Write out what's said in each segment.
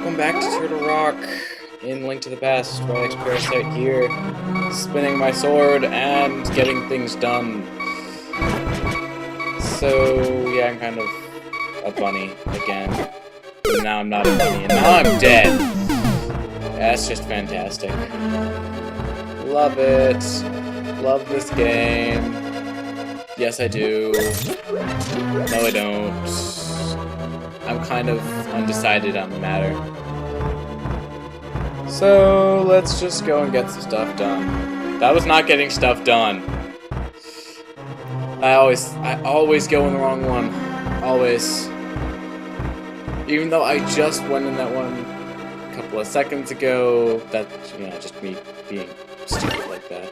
welcome back to Turtle Rock in Link to the Past. redxparasite here, spinning my sword and getting things done. So, yeah, I'm kind of a bunny again. And now I'm not a bunny, and now I'm dead. That's just fantastic. Love it. Love this game. Yes, I do. No, I don't. I'm kind of undecided on the matter. So, let's just go and get some stuff done. That was not getting stuff done. I always go in the wrong one. Always. Even though I just went in that one a couple of seconds ago, that's, you know, just me being stupid like that.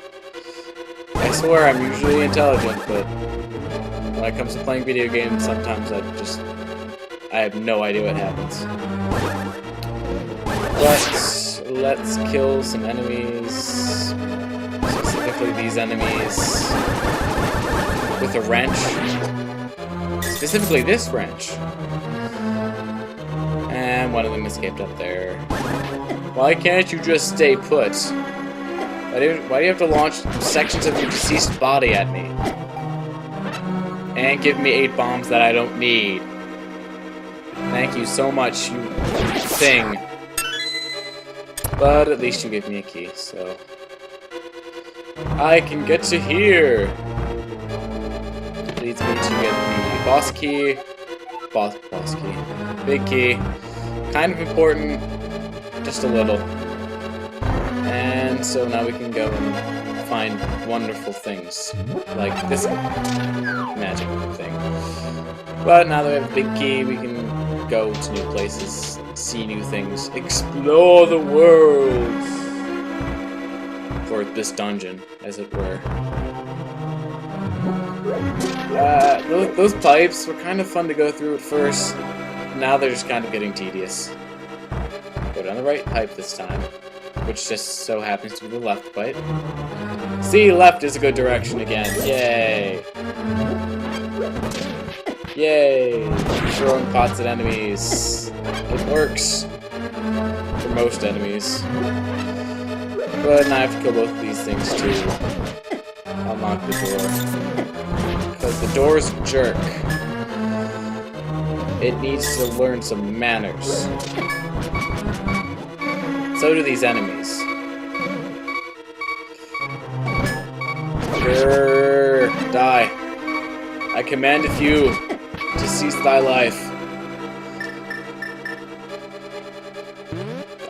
I swear I'm usually intelligent, but when it comes to playing video games, sometimes I have no idea what happens. But let's kill some enemies, specifically these enemies, with a wrench. Specifically this wrench. And one of them escaped up there. Why can't you just stay put? Why do you have to launch sections of your deceased body at me? And give me 8 bombs that I don't need. Thank you so much, you thing. But at least you gave me a key, so I can get to here. Leads me to get the boss key. Boss key. Big key. Kind of important. Just a little. And so now we can go and find wonderful things. Like this magic thing. But now that we have a big key, we can go to new places, see new things, explore the world! For this dungeon, as it were. Those pipes were kind of fun to go through at first. Now they're just kind of getting tedious. Go down the right pipe this time, which just so happens to be the left pipe. See, left is a good direction again. Yay! Yay! Throwing pots at enemies. It works. For most enemies. But now I have to kill both of these things to unlock the door. Because the door's a jerk. It needs to learn some manners. So do these enemies. Grrr, die. I commandeth you to cease thy life.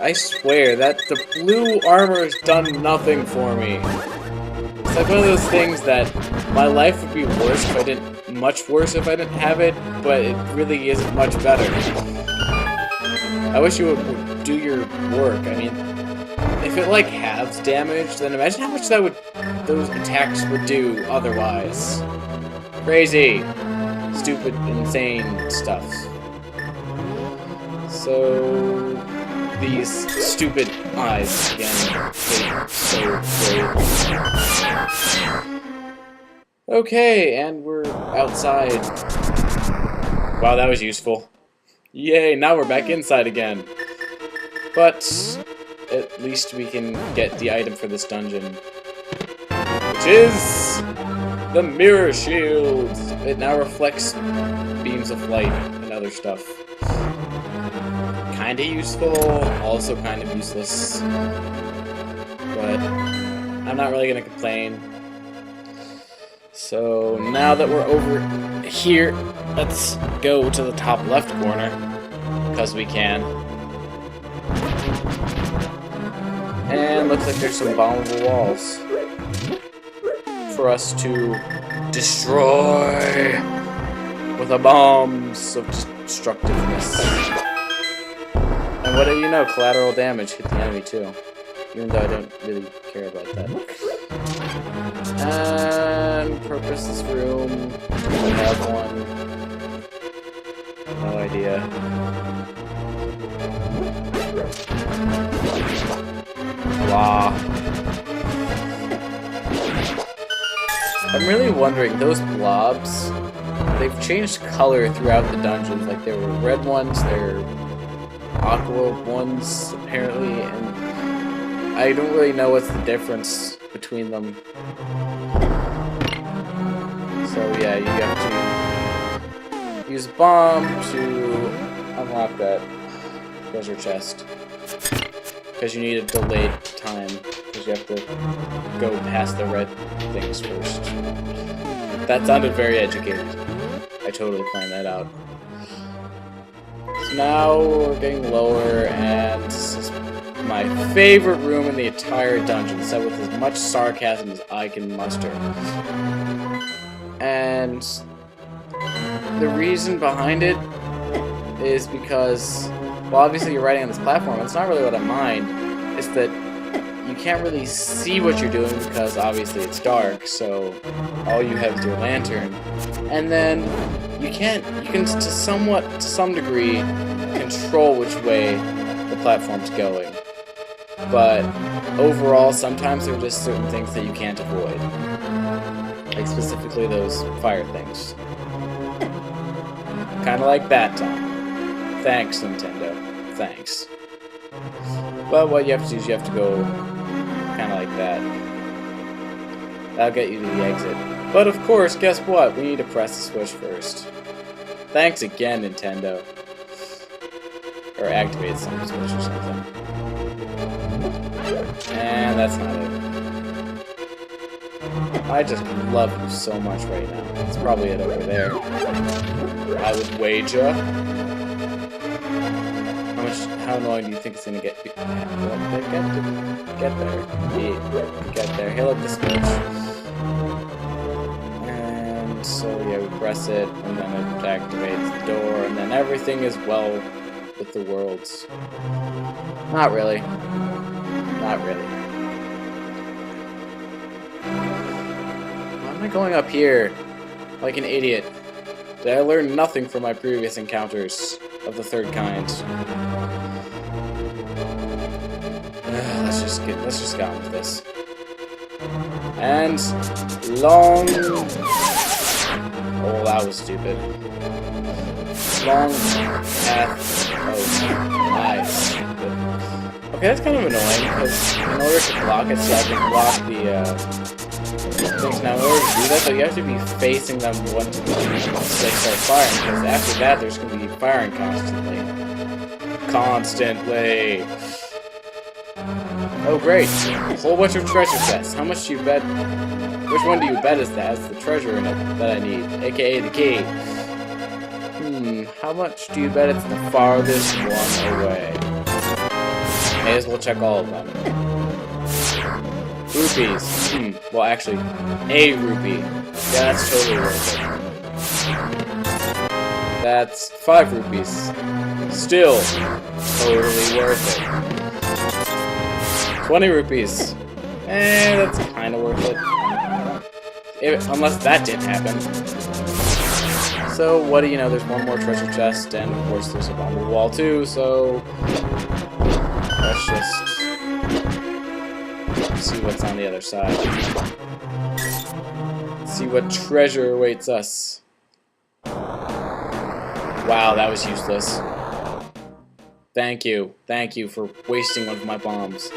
I swear that the blue armor has done nothing for me. It's like one of those things that my life would be worse if I didn't, much worse if I didn't have it, but it really isn't much better. I wish you would do your work. I mean, if it like halves damage, then imagine how much those attacks would do otherwise. Crazy. Stupid, insane stuff. So these stupid eyes again. So great. Okay, and we're outside. Wow, that was useful. Yay, now we're back inside again. But at least we can get the item for this dungeon, which is the mirror shield. It now reflects beams of light and other stuff. Kinda useful, also kind of useless. But I'm not really gonna complain. So now that we're over here, let's go to the top left corner, because we can. And looks like there's some bombable walls for us to destroy with the bombs of destructiveness. And what do you know, collateral damage hit the enemy too. Even though I don't really care about that. And purpose this room. Do we have one? No idea. Wow. I'm really wondering, those blobs, they've changed color throughout the dungeons. Like, there were red ones, there aqua ones, apparently, and I don't really know what's the difference between them. So yeah, you have to use bomb to unlock that treasure chest. Because you need a delayed time, because you have to go past the red things first. That sounded very educated. I totally planned that out. So now we're getting lower, and this is my favorite room in the entire dungeon, set with as much sarcasm as I can muster. And the reason behind it is because, well, obviously you're riding on this platform. It's not really what I mind. It's that you can't really see what you're doing because obviously it's dark, so all you have is your lantern. And then you can to some degree control which way the platform's going. But overall, sometimes there are just certain things that you can't avoid. Like specifically those fire things. Kinda like that time. Thanks, Nintendo. Thanks. But what you have to do is you have to go kinda like that. That'll get you to the exit. But of course, guess what? We need to press the switch first. Thanks again, Nintendo. Or activate some switch or something. And that's not it. I just love you so much right now. It's probably it over there. I would wager. How annoying do you think it's gonna get? Get there. Get there. He'll hit the switch. And so yeah, we press it, and then it activates the door, and then everything is well with the worlds. Not really. Not really. Why am I going up here like an idiot? Did I learn nothing from my previous encounters of the third kind? Let's just get on with this. And long. Oh, that was stupid. Long path. Oh, nice. Okay, that's kind of annoying because in order to block it, so I can block the things. Now, in order to do that, though, you have to be facing them once they start firing. Because after that, there's going to be firing constantly. Constantly. Oh, great. A whole bunch of treasure chests. How much do you bet? Which one do you bet is that? It's the treasure in it that I need, aka the key. How much do you bet it's the farthest one away? May as well check all of them. Rupees. Well, actually, a rupee. Yeah, that's totally worth it. That's 5 rupees. Still totally worth it. 20 rupees. That's kind of worth it. Unless that didn't happen. So, what do you know? There's one more treasure chest, and of course there's a bomb wall too, so let's just see what's on the other side. See what treasure awaits us. Wow, that was useless. Thank you. Thank you for wasting one of my bombs.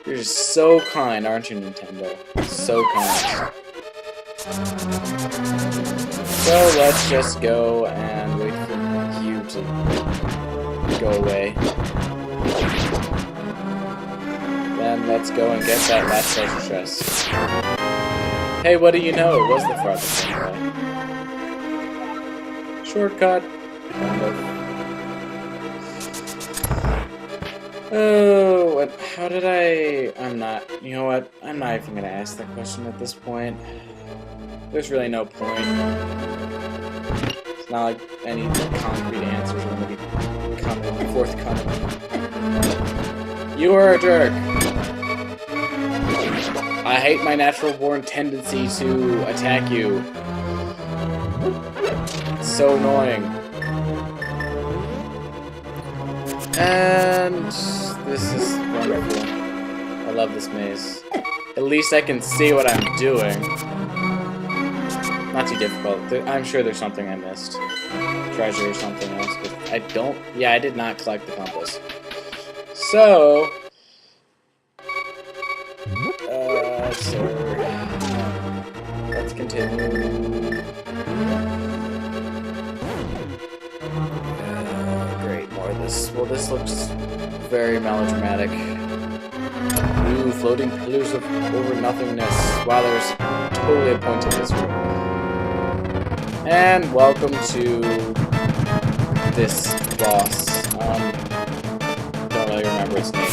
You're just so kind, aren't you, Nintendo? So kind. So let's just go and wait for you to go away. Then let's go and get that last treasure chest. Hey, what do you know? It was the farthest away. Shortcut. Kind of. Oh, what? How did I'm not. You know what? I'm not even gonna ask that question at this point. There's really no point. It's not like any concrete answers are going to be forthcoming. You are a jerk. I hate my natural-born tendency to attack you. It's so annoying. And this is wonderful. I love this maze. At least I can see what I'm doing. Not too difficult. I'm sure there's something I missed. treasure or something else. But I don't. Yeah, I did not collect the compass. So. Let's continue. Great, more of this. Well, this looks very melodramatic. Ooh, floating pillars of over nothingness. Wow, there's totally a point to this room. And welcome to this boss. Don't really remember its name.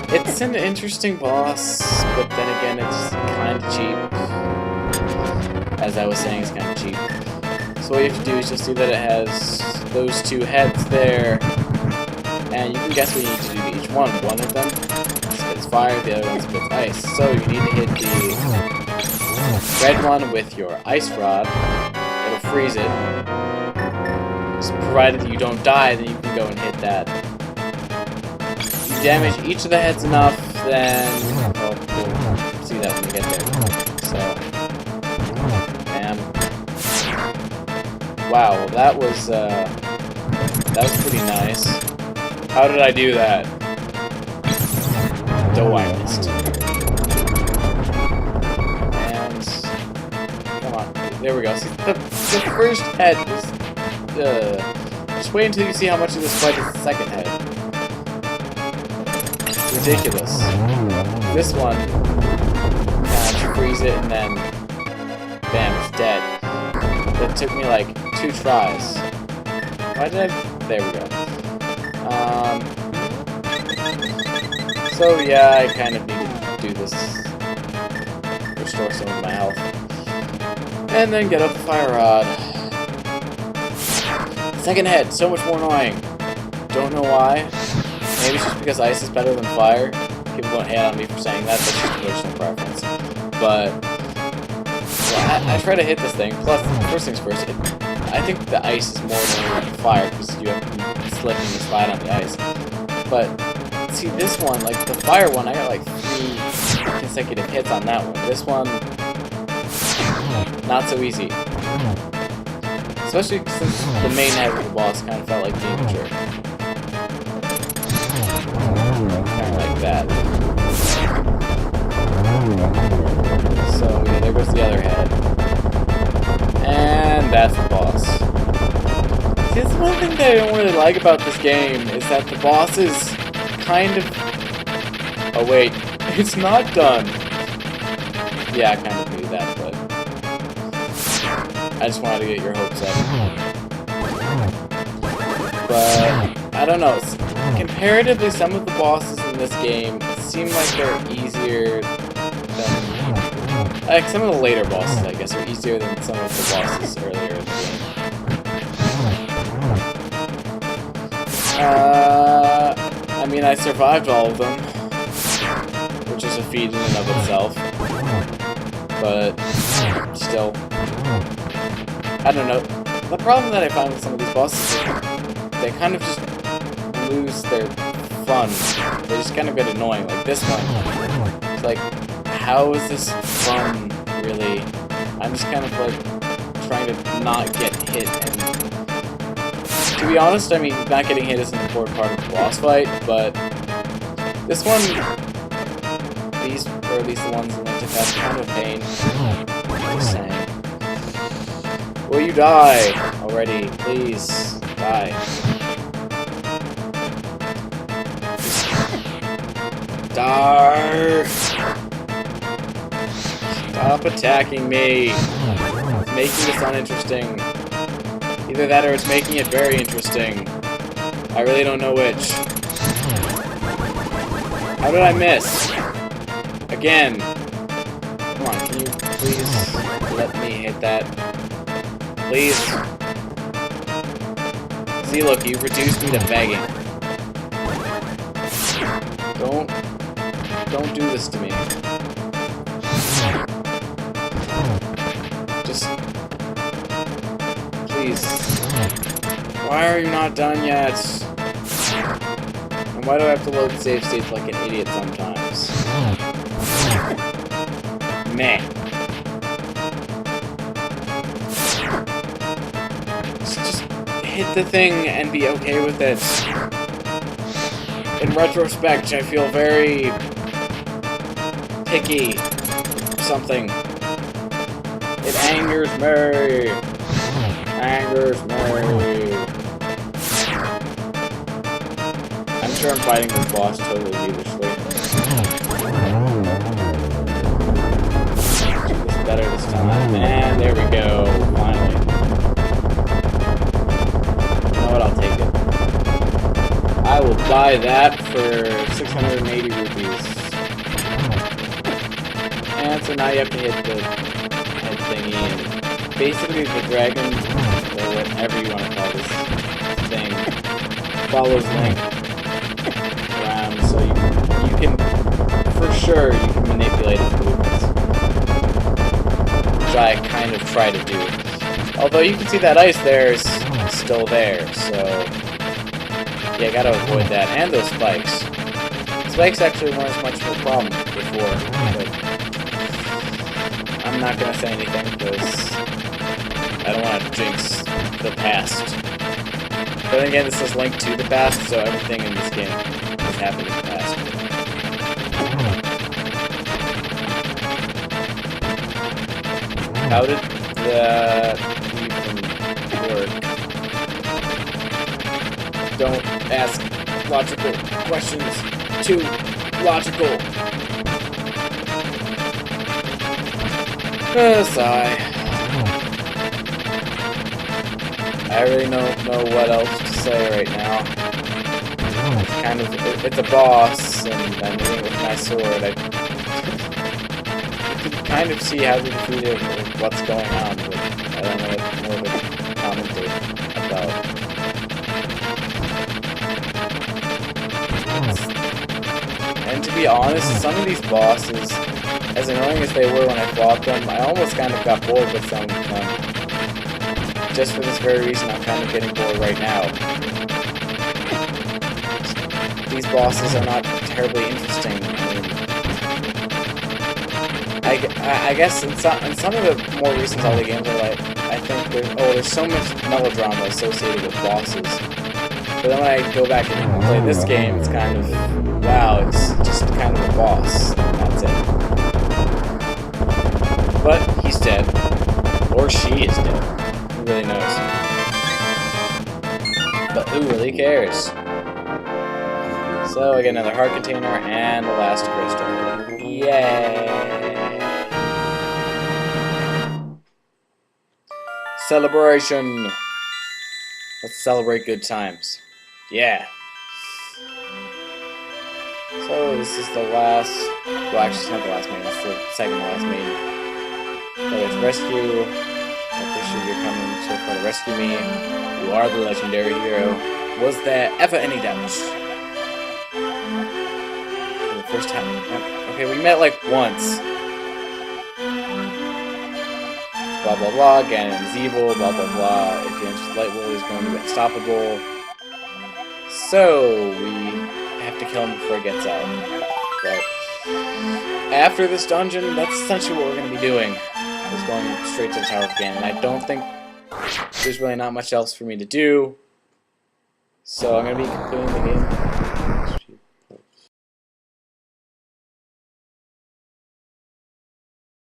It's an interesting boss, but then again, it's kind of cheap. As I was saying, it's kind of cheap. So what you have to do is you'll see that it has those two heads there, and you can guess what you need to do to each one. One of them spits fire, the other one spits ice. So you need to hit the red one with your ice rod. It'll freeze it. So provided that you don't die, then you can go and hit that. If you damage each of the heads enough, then well, we'll see that when we get there. So, bam. Wow, that was pretty nice. How did I do that? Oh, I missed. And come on, there we go. See, the first head was. Just wait until you see how much of this fight is the second head. It's ridiculous. This one, freeze it and then, bam, it's dead. It took me like 2 tries. Why did I? There we go. So yeah, I kind of need to do this. Restore some of my health. And then get up the fire rod. Second head, so much more annoying. Don't know why. Maybe it's just because ice is better than fire. People don't hate on me for saying that, that's just a personal preference. But well, I try to hit this thing. Plus, first things first, I think the ice is more than fire because you have to slip and slide on the ice. But see, this one, like the fire one, I got like 3 consecutive hits on that one. This one, not so easy. Especially since the main head of the boss kind of felt like being a jerk. Kind of like that. So yeah, there goes the other head. And that's the boss. See, that's one thing that I don't really like about this game, is that the boss is kind of... Oh wait, it's not done. Yeah, I kind of knew that, but... I just wanted to get your hopes up. But, I don't know. Comparatively, some of the bosses in this game seem like they're easier than... Like, some of the later bosses, I guess, are easier than some of the bosses earlier in the game. I mean, I survived all of them, which is a feat in and of itself. But, still... I don't know. The problem that I find with some of these bosses is they kind of just lose their fun. They just kind of get annoying. Like this one. It's like, how is this fun, really? I'm just kind of like trying to not get hit. And to be honest, I mean, not getting hit is an important part of the boss fight, but this one, these, or at least the ones in the that's kind of a pain. Just saying. Will you die already? Please, die. Die! Stop attacking me! It's making this uninteresting. Either that or it's making it very interesting. I really don't know which. How did I miss? Again. Come on, can you please let me hit that? Please. See, look, you've reduced me to begging. Don't do this to me. Just... Please. Why are you not done yet? And why do I have to load save states like an idiot sometimes? Meh. hit the thing and be okay with it. In retrospect, I feel very picky or something. It angers me. Angers me. I'm sure I'm fighting this boss totally needlessly. It's better this time. And there we go. Finally. You know what? I'll take it. I will buy that for 680 rupees. And so now you have to hit the head thingy. And basically, the dragon, or whatever you want to call this thing, follows Link around, so you can, for sure, you can manipulate its movements. Which I kind of try to do. Although you can see that ice there is still there, so yeah, gotta avoid that. And those spikes. Spikes actually weren't as much of a problem before, but I'm not gonna say anything because I don't want to jinx the past. But then again, this is linked to the past, so everything in this game has happened in the past. How did that even work? Don't ask logical questions. Too logical. Sigh. I really don't know what else to say right now. It's kind of, it's a boss, and I'm hitting with my sword. You can kind of see how to defeat it and what's going on, but I don't know what more to commentate about. And to be honest, some of these bosses, as annoying as they were when I fought them, I almost kind of got bored with some of them. Just for this very reason, I'm kind of getting bored right now. These bosses are not terribly interesting. I guess in some of the more recent Zelda games, I think there's so much melodrama associated with bosses. But then when I go back and play this game, it's kind of, wow, it's just kind of a boss. That's it. But he's dead. Or she is dead. Who really knows? But who really cares? So I get another heart container and the last crystal. Yay! Celebration! Let's celebrate good times. Yeah! So this is the last, well actually it's not the last main, it's the second to last main. So it's rescue. I appreciate you coming so far to rescue me. You are the legendary hero. Was there ever any doubt? For the first time. Okay, we met like once. Blah blah blah, Ganon is evil, blah blah blah. If you enter Light Will, he's going to be unstoppable. So we have to kill him before he gets out. But after this dungeon, that's essentially what we're going to be doing. Is going straight to the Tower of Ganon. I don't think there's really not much else for me to do. So I'm going to be completing the game